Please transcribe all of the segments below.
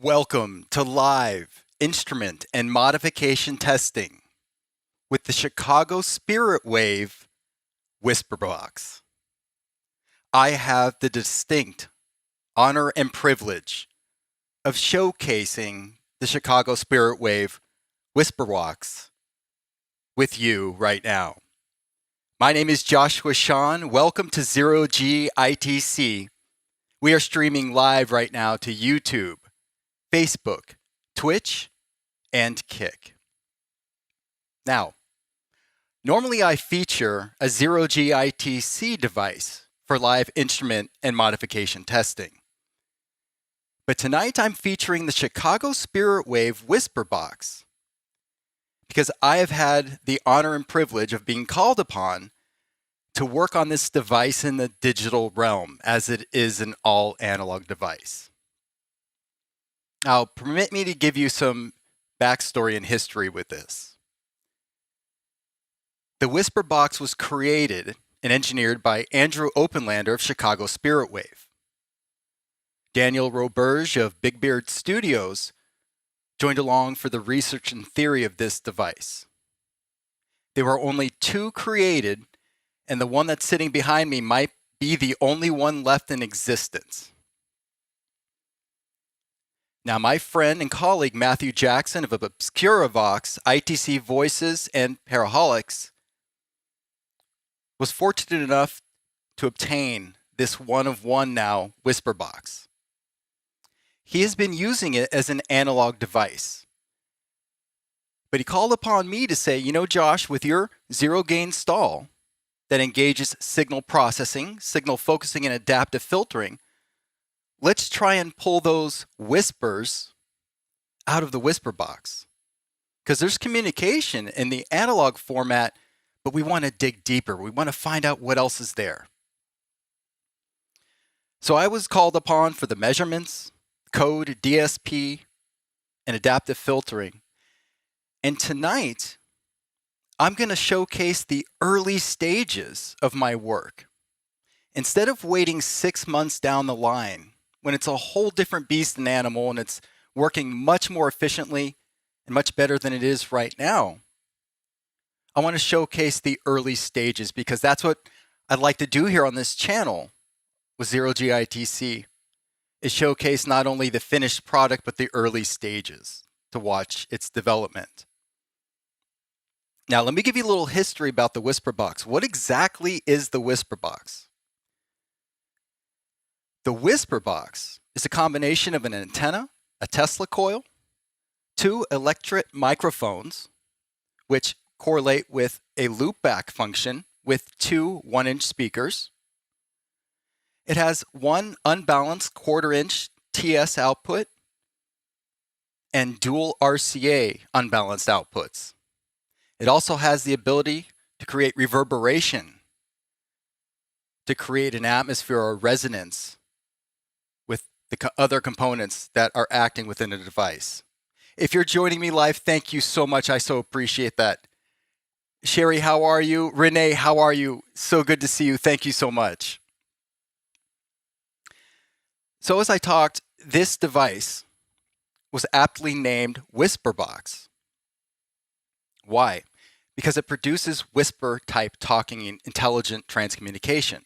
Welcome to live instrument and modification testing with the Chicago Spiritwave Whisper Box. I have the distinct honor and privilege of showcasing the Chicago Spiritwave Whisper Box with you right now. My name is Joshua Sean. Welcome to Zero G ITC. We are streaming live right now to YouTube, Facebook, Twitch, and Kick. Now, normally I feature a Zero G ITC device for live instrument and modification testing. But tonight I'm featuring the Chicago Spiritwave Whisper Box because I have had the honor and privilege of being called upon to work on this device in the digital realm, as it is an all analog device. Now, permit me to give you some backstory and history with this. The Whisper Box was created and engineered by Andrew Openlander of Chicago Spiritwave. Daniel Roberge of Big Beard Studios joined along for the research and theory of this device. There were only two created, and the one that's sitting behind me might be the only one left in existence. Now, my friend and colleague Matthew Jackson of ObscuraVox, ITC Voices, and Paraholics was fortunate enough to obtain this one-of-one now Whisper Box. He has been using it as an analog device. But he called upon me to say, you know, Josh, with your zero gain stall that engages signal processing, signal focusing, and adaptive filtering, let's try and pull those whispers out of the Whisper Box. Because there's communication in the analog format, but we want to dig deeper. We want to find out what else is there. So I was called upon for the measurements, code, DSP, and adaptive filtering. And tonight, I'm going to showcase the early stages of my work. Instead of waiting 6 months down the line, when it's a whole different beast and animal and it's working much more efficiently and much better than it is right now, I want to showcase the early stages because that's what I'd like to do here on this channel with Zero G ITC, is showcase not only the finished product, but the early stages to watch its development. Now, let me give you a little history about the Whisper Box. What exactly is the Whisper Box? The Whisper Box is a combination of an antenna, a Tesla coil, two electret microphones, which correlate with a loopback function with two 1-inch speakers. It has one unbalanced 1/4-inch TS output and dual RCA unbalanced outputs. It also has the ability to create reverberation, to create an atmosphere or resonance with the other components that are acting within the device. If you're joining me live, thank you so much. I so appreciate that. Sherry, how are you? Renee, how are you? So good to see you. Thank you so much. So as I talked, this device was aptly named Whisper Box. Why? Because it produces whisper-type talking and intelligent transcommunication.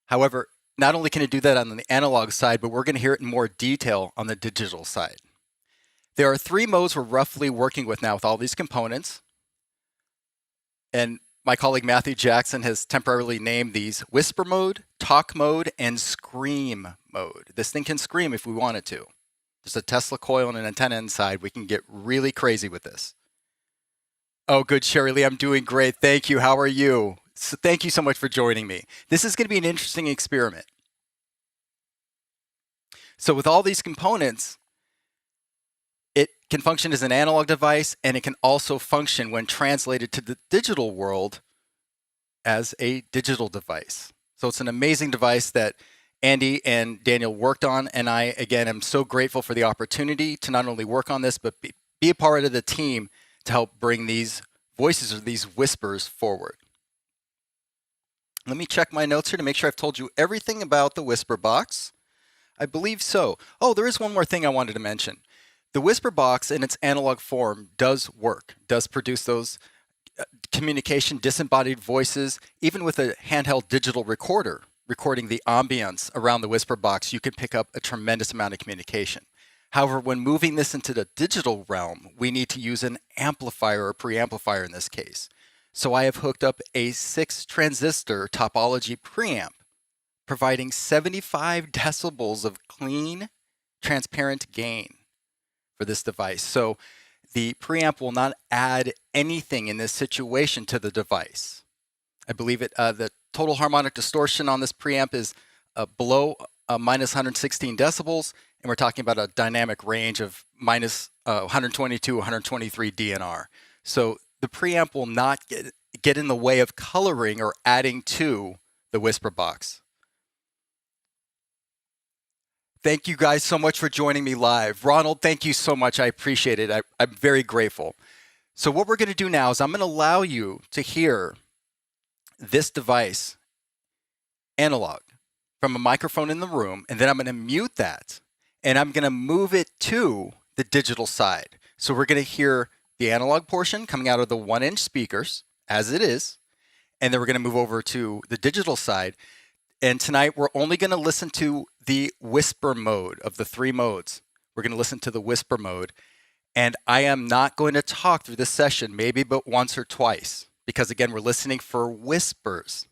However, not only can it do that on the analog side, but we're going to hear it in more detail on the digital side. There are 3 modes we're roughly working with now with all these components. And my colleague Matthew Jackson has temporarily named these Whisper Mode, Talk Mode, and Scream Mode. This thing can scream if we want it to. There's a Tesla coil and an antenna inside. We can get really crazy with this. Oh, good, Sherry Lee. I'm doing great. Thank you. How are you? So thank you so much for joining me. This is going to be an interesting experiment. So with all these components, it can function as an analog device, and it can also function when translated to the digital world as a digital device. So it's an amazing device that Andy and Daniel worked on, and I, again, am so grateful for the opportunity to not only work on this, but be a part of the team to help bring these voices or these whispers forward. Let me check my notes here to make sure I've told you everything about the Whisper Box. I believe so. Oh, there is one more thing I wanted to mention. The Whisper Box in its analog form does work, does produce those communication, disembodied voices. Even with a handheld digital recorder recording the ambience around the Whisper Box, you can pick up a tremendous amount of communication. However, when moving this into the digital realm, we need to use an amplifier or preamplifier in this case. So I have hooked up a 6-transistor topology preamp, providing 75 decibels of clean, transparent gain for this device. So the preamp will not add anything in this situation to the device. I believe the total harmonic distortion on this preamp is below minus 116 decibels, and we're talking about a dynamic range of minus 122, 123 DNR. So the preamp will not get in the way of coloring or adding to the Whisper Box. Thank you guys so much for joining me live. Ronald, thank you so much. I appreciate it. I'm very grateful. So what we're going to do now is I'm going to allow you to hear this device analog from a microphone in the room, and then I'm going to mute that, and I'm going to move it to the digital side. So we're going to hear the analog portion coming out of the 1-inch speakers as it is, and then we're going to move over to the digital side. And tonight we're only going to listen to the whisper mode of the 3 modes. We're going to listen to the whisper mode. And I am not going to talk through this session, maybe but once or twice, because again, we're listening for whispers.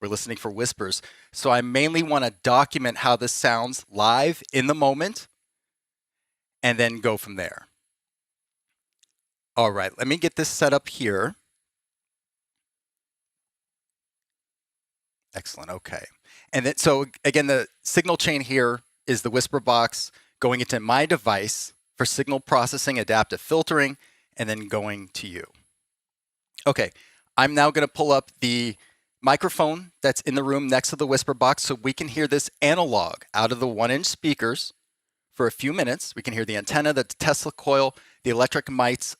We're listening for whispers. So I mainly want to document how this sounds live in the moment and then go from there. All right, let me get this set up here. Excellent, okay. And then, so again, the signal chain here is the Whisper Box going into my device for signal processing, adaptive filtering, and then going to you. Okay, I'm now going to pull up the microphone that's in the room next to the Whisper Box so we can hear this analog out of the 1-inch speakers for a few minutes. We can hear the antenna, the Tesla coil, the electric mics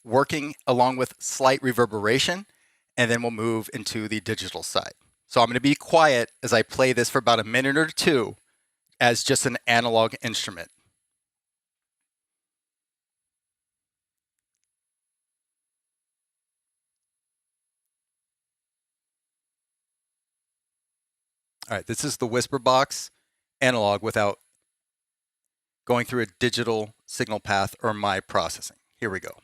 working along with slight reverberation, and then we'll move into the digital side. So I'm going to be quiet as I play this for about a minute or two as just an analog instrument. All right, this is the Whisper Box analog without going through a digital signal path or my processing. Here we go.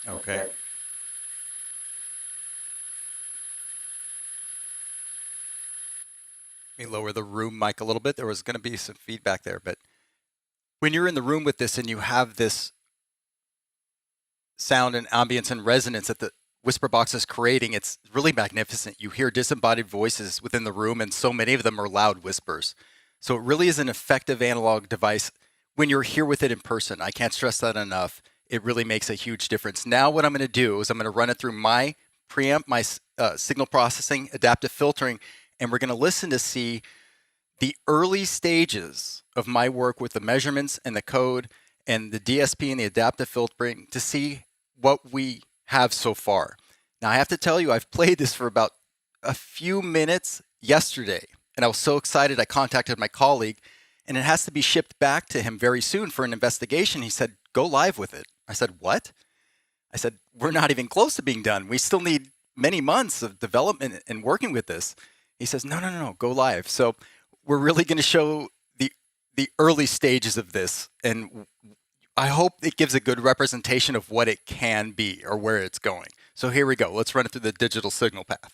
Okay. Let me lower the room mic a little bit. There was going to be some feedback there, but when you're in the room with this and you have this sound and ambience and resonance that the Whisper Box is creating, it's really magnificent. You hear disembodied voices within the room, and so many of them are loud whispers. So it really is an effective analog device when you're here with it in person. I can't stress that enough. It really makes a huge difference. Now what I'm going to do is I'm going to run it through my preamp, my signal processing, adaptive filtering, and we're going to listen to see the early stages of my work with the measurements and the code and the DSP and the adaptive filtering to see what we have so far. Now, I have to tell you, I've played this for about a few minutes yesterday, and I was so excited I contacted my colleague, and it has to be shipped back to him very soon for an investigation. He said, go live with it. I said, what? I said, we're not even close to being done. We still need many months of development and working with this. He says, no, go live. So we're really going to show the early stages of this, and I hope it gives a good representation of what it can be or where it's going. So here we go. Let's run it through the digital signal path.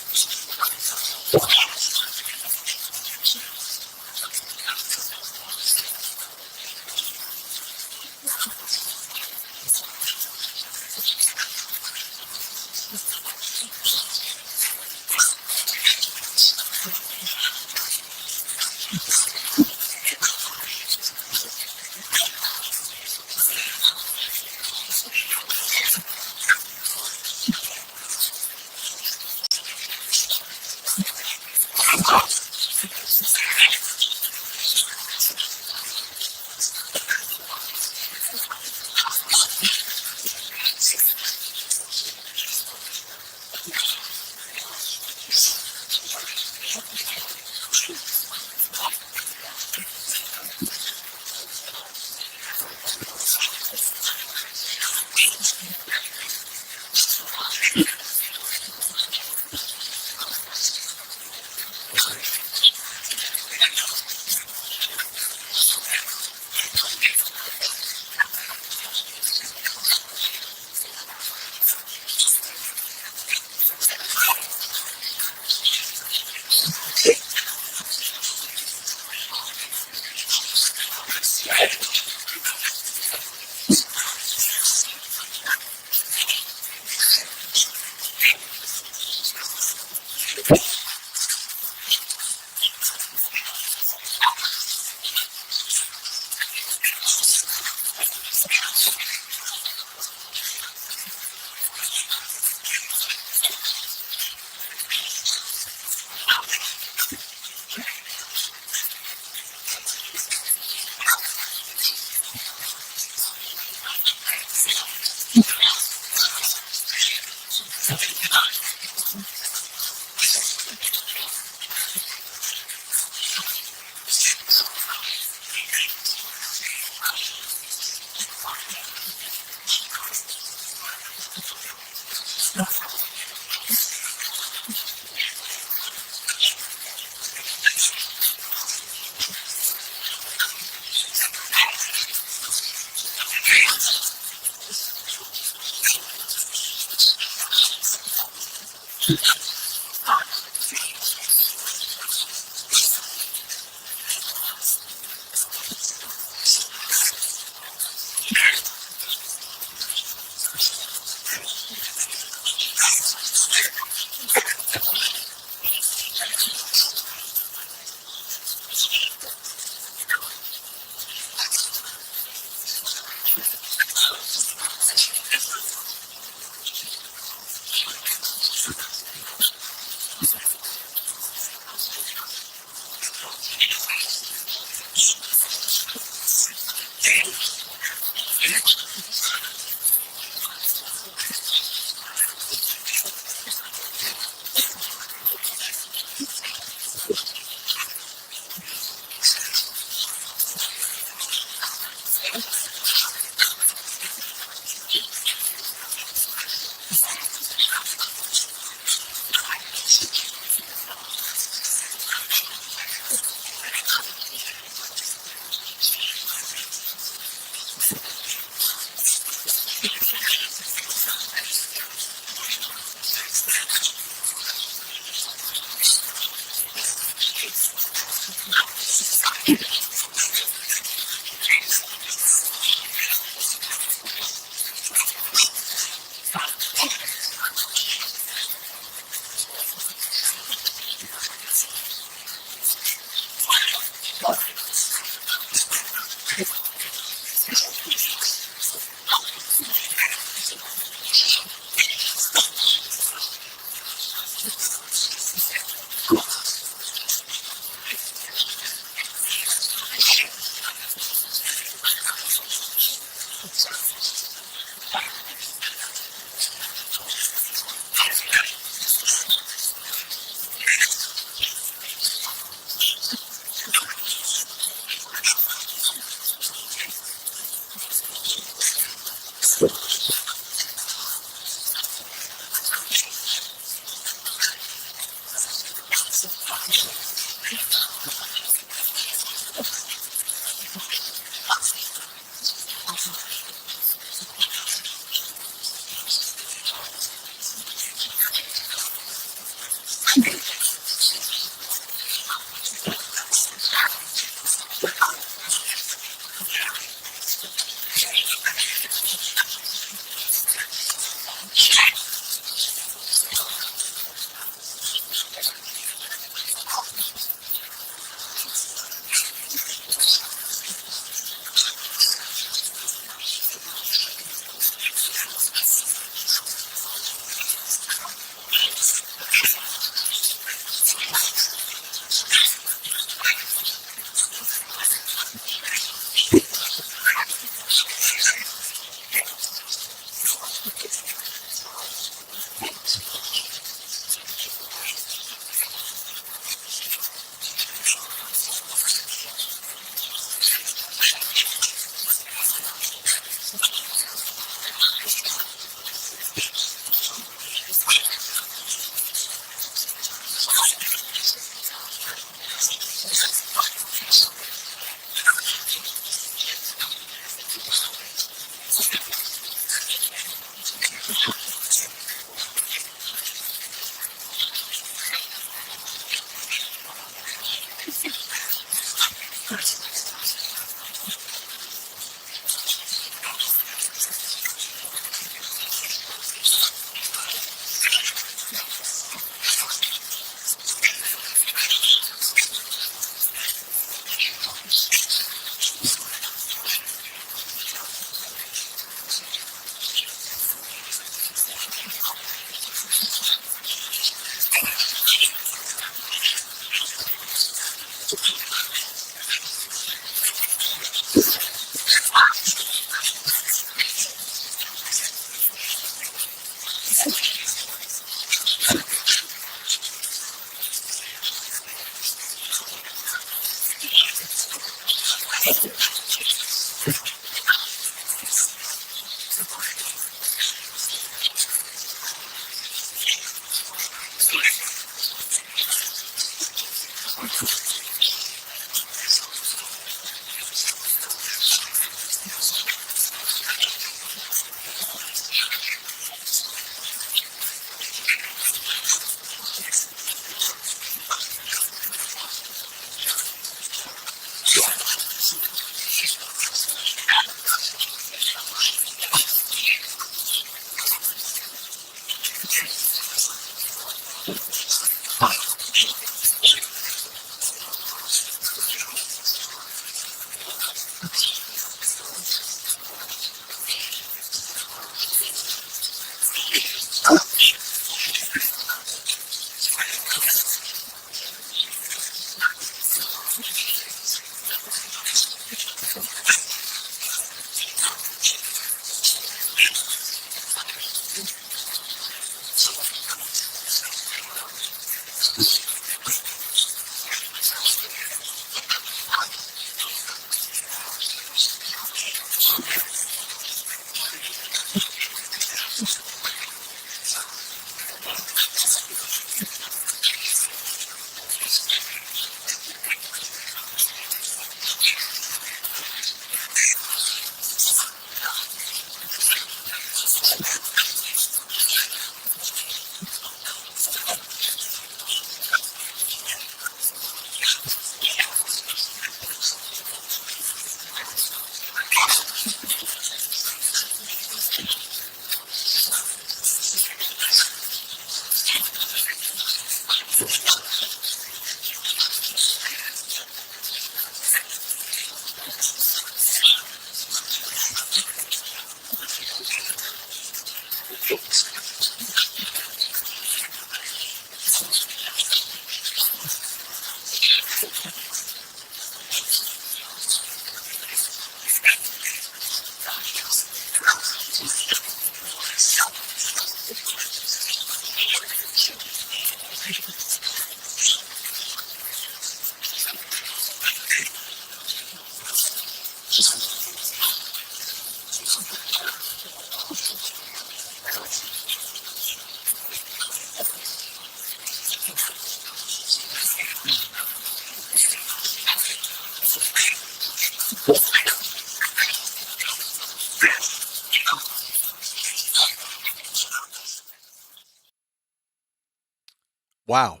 Wow.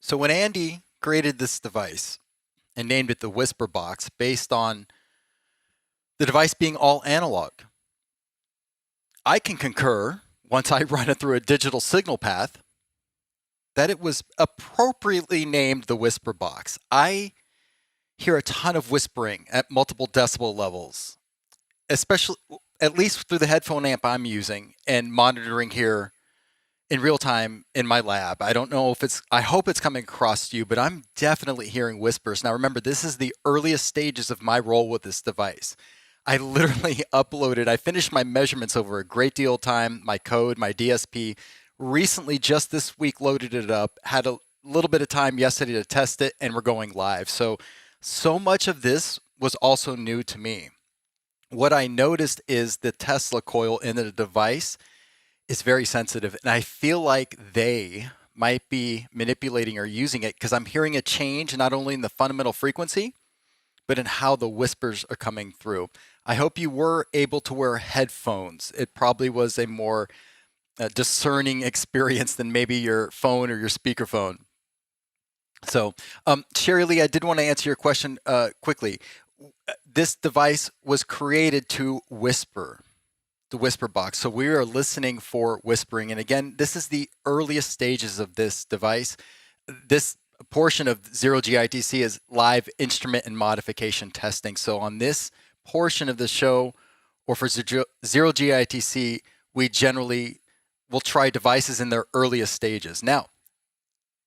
So when Andy created this device and named it the Whisper Box based on the device being all analog, I can concur, once I run it through a digital signal path, that it was appropriately named the Whisper Box. I hear a ton of whispering at multiple decibel levels, especially at least through the headphone amp I'm using and monitoring here in real time in my lab. I don't know if I hope it's coming across to you, but I'm definitely hearing whispers. Now remember, this is the earliest stages of my role with this device. I literally I finished my measurements over a great deal of time, my code, my DSP. Recently, just this week, loaded it up, had a little bit of time yesterday to test it, and we're going live. So much of this was also new to me. What I noticed is the Tesla coil in the device is very sensitive, and I feel like they might be manipulating or using it because I'm hearing a change not only in the fundamental frequency, but in how the whispers are coming through. I hope you were able to wear headphones. It probably was a more discerning experience than maybe your phone or your speakerphone. So, Sherry Lee, I did want to answer your question quickly. This device was created to whisper, the Whisper Box. So we are listening for whispering. And again, this is the earliest stages of this device. This portion of 0GITC is live instrument and modification testing. So on this portion of the show, or for 0GITC, we generally will try devices in their earliest stages. Now,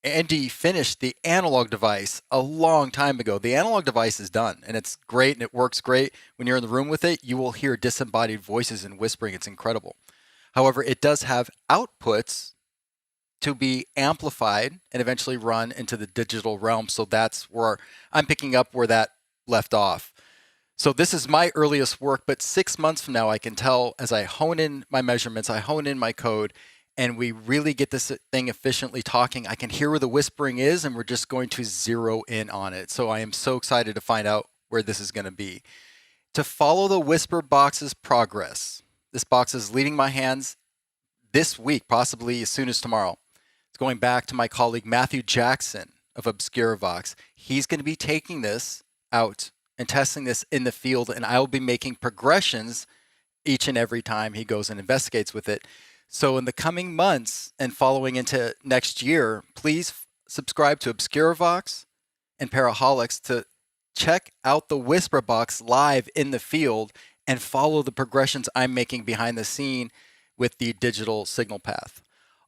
Andy finished the analog device a long time ago. The analog device is done, and it's great, and it works great. When you're in the room with it, you will hear disembodied voices and whispering. It's incredible. However, it does have outputs to be amplified and eventually run into the digital realm. So that's where I'm picking up where that left off. So this is my earliest work, but 6 months from now, I can tell as I hone in my measurements, I hone in my code, and we really get this thing efficiently talking, I can hear where the whispering is, and we're just going to zero in on it. So I am so excited to find out where this is going to be. To follow the Whisper Box's progress, this box is leaving my hands this week, possibly as soon as tomorrow. It's going back to my colleague Matthew Jackson of Obscuravox. He's going to be taking this out and testing this in the field, and I will be making progressions each and every time he goes and investigates with it. So in the coming months and following into next year, please subscribe to Obscuravox and Paraholics to check out the Whisper Box live in the field and follow the progressions I'm making behind the scene with the digital signal path.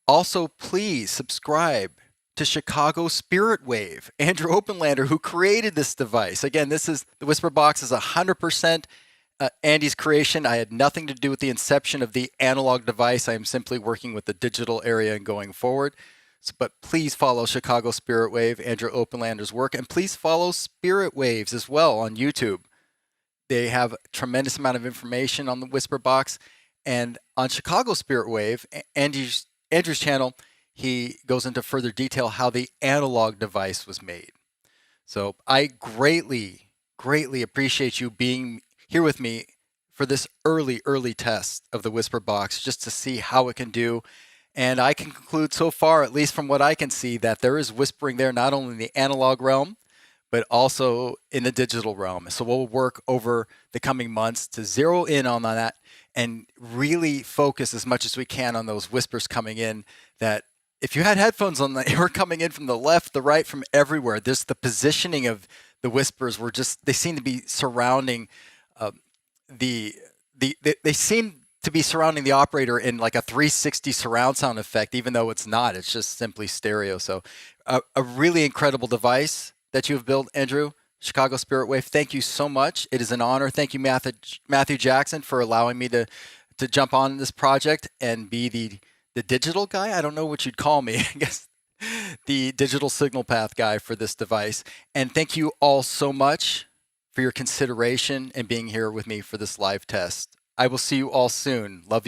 Also, please subscribe to Chicago Spiritwave, Andrew Openlander, who created this device. Again, the Whisper Box is 100% Andy's creation. I had nothing to do with the inception of the analog device. I am simply working with the digital area and going forward. But please follow Chicago Spiritwave, Andrew Openlander's work, and please follow Spiritwaves as well on YouTube. They have a tremendous amount of information on the Whisper Box. And on Chicago Spiritwave, Andrew's channel, he goes into further detail how the analog device was made. So I greatly, greatly appreciate you being here with me for this early test of the Whisper Box, just to see how it can do. And I can conclude so far, at least from what I can see, that there is whispering there, not only in the analog realm, but also in the digital realm. So we'll work over the coming months to zero in on that and really focus as much as we can on those whispers coming in, that if you had headphones on, they were coming in from the left, the right, from everywhere. This, the positioning of the whispers were just, they seem to be surrounding they seem to be surrounding the operator in like a 360 surround sound effect, even though it's not. It's just simply stereo. So a really incredible device that you've built, Andrew. Chicago Spiritwave, thank you so much. It is an honor. Thank you, Matthew Jackson, for allowing me to jump on this project and be the digital guy. I don't know what you'd call me. I guess the digital signal path guy for this device. And thank you all so much for your consideration and being here with me for this live test. I will see you all soon. Love you.